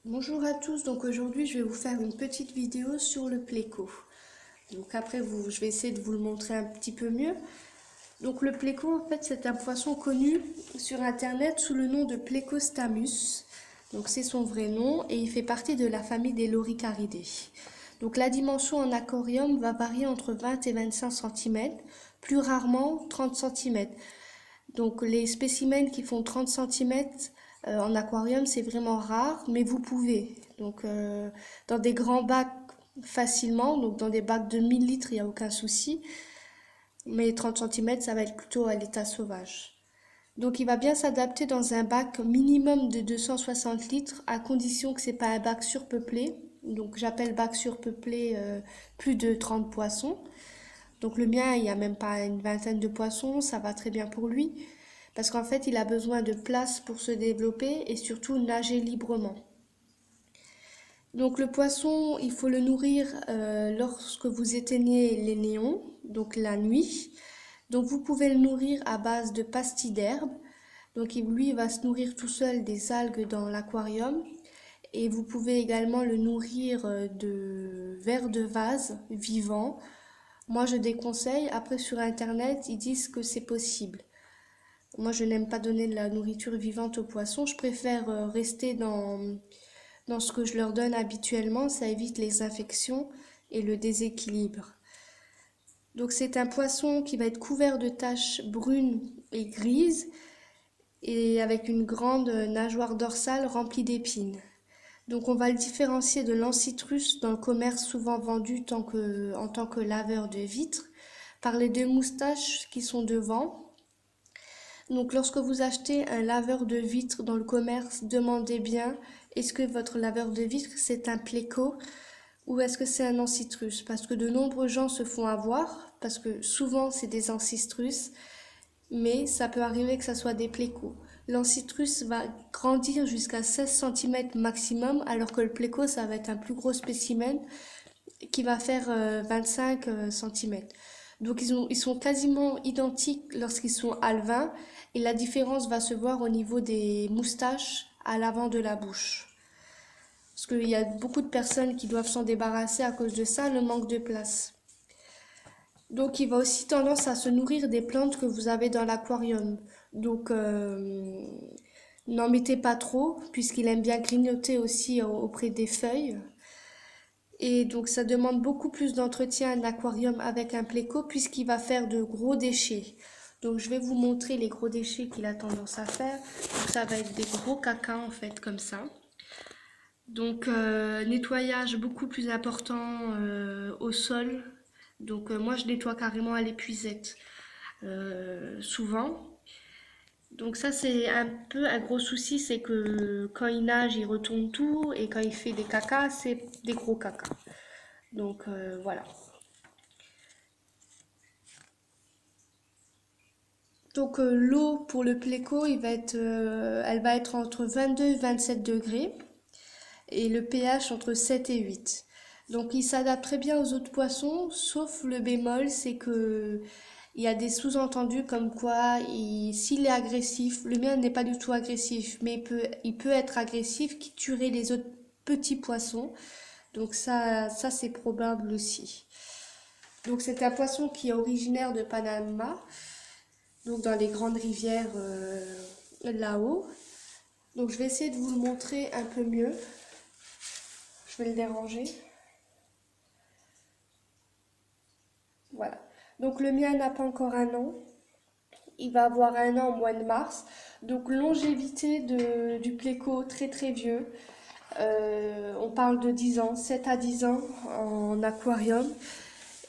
Bonjour à tous, donc aujourd'hui je vais vous faire une petite vidéo sur le pléco. Donc après je vais essayer de vous le montrer un petit peu mieux. Donc le pléco en fait c'est un poisson connu sur internet sous le nom de Plecostamus. Donc c'est son vrai nom et il fait partie de la famille des Loricaridae. Donc la dimension en aquarium va varier entre 20 et 25 cm, plus rarement 30 cm. Donc les spécimens qui font 30 cm en aquarium, c'est vraiment rare, mais vous pouvez. Donc dans des grands bacs facilement, donc dans des bacs de 1000 litres, il n'y a aucun souci. Mais 30 cm, ça va être plutôt à l'état sauvage. Donc il va bien s'adapter dans un bac minimum de 260 litres, à condition que ce n'est pas un bac surpeuplé. Donc j'appelle bac surpeuplé plus de 30 poissons. Donc le mien, il n'y a même pas une vingtaine de poissons, ça va très bien pour lui. Parce qu'en fait, il a besoin de place pour se développer et surtout nager librement. Donc le poisson, il faut le nourrir lorsque vous éteignez les néons, donc la nuit. Donc vous pouvez le nourrir à base de pastilles d'herbe. Donc lui, il va se nourrir tout seul des algues dans l'aquarium. Et vous pouvez également le nourrir de vers de vase vivants. Moi, je déconseille. Après, sur Internet, ils disent que c'est possible. Moi, je n'aime pas donner de la nourriture vivante aux poissons. Je préfère rester dans ce que je leur donne habituellement. Ça évite les infections et le déséquilibre. Donc, c'est un poisson qui va être couvert de taches brunes et grises et avec une grande nageoire dorsale remplie d'épines. Donc, on va le différencier de l'ancitrus dans le commerce souvent vendu en tant que laveur de vitres par les deux moustaches qui sont devant. Donc lorsque vous achetez un laveur de vitres dans le commerce, demandez bien est-ce que votre laveur de vitres c'est un Pleco ou est-ce que c'est un ancitrus? Parce que de nombreux gens se font avoir, parce que souvent c'est des ancitrus, mais ça peut arriver que ça soit des Plecos. L'ancitrus va grandir jusqu'à 16 cm maximum, alors que le Pleco ça va être un plus gros spécimen qui va faire 25 cm. Donc ils sont quasiment identiques lorsqu'ils sont alevins et la différence va se voir au niveau des moustaches à l'avant de la bouche. Parce qu'il y a beaucoup de personnes qui doivent s'en débarrasser à cause de ça, le manque de place. Donc il va aussi tendance à se nourrir des plantes que vous avez dans l'aquarium. Donc n'en mettez pas trop puisqu'il aime bien grignoter aussi auprès des feuilles. Et donc ça demande beaucoup plus d'entretien un aquarium avec un Pleco puisqu'il va faire de gros déchets. Donc je vais vous montrer les gros déchets qu'il a tendance à faire. Donc ça va être des gros caca en fait comme ça. Donc nettoyage beaucoup plus important au sol. Donc moi je nettoie carrément à l'épuisette souvent. Donc ça c'est un peu un gros souci, c'est que quand il nage il retourne tout et quand il fait des cacas c'est des gros cacas. Donc voilà. Donc l'eau pour le Pleco, elle va être entre 22 et 27 degrés et le pH entre 7 et 8. Donc il s'adapte très bien aux autres poissons, sauf le bémol, c'est que il y a des sous-entendus comme quoi s'il est agressif, le mien n'est pas du tout agressif, mais il peut être agressif qui tuerait les autres petits poissons. Donc ça c'est probable aussi. Donc c'est un poisson qui est originaire de Panama, donc dans les grandes rivières là-haut. Donc je vais essayer de vous le montrer un peu mieux. Je vais le déranger. Voilà. Donc le mien n'a pas encore un an. Il va avoir un an au mois de mars. Donc longévité du Pleco très très vieux. On parle de 10 ans, 7 à 10 ans en aquarium.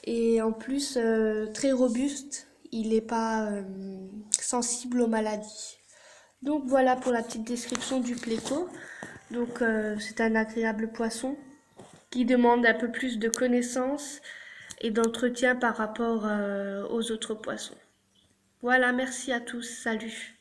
Et en plus très robuste. Il n'est pas sensible aux maladies. Donc voilà pour la petite description du Pleco. Donc c'est un agréable poisson qui demande un peu plus de connaissances et d'entretien par rapport aux autres poissons. Voilà, merci à tous, salut.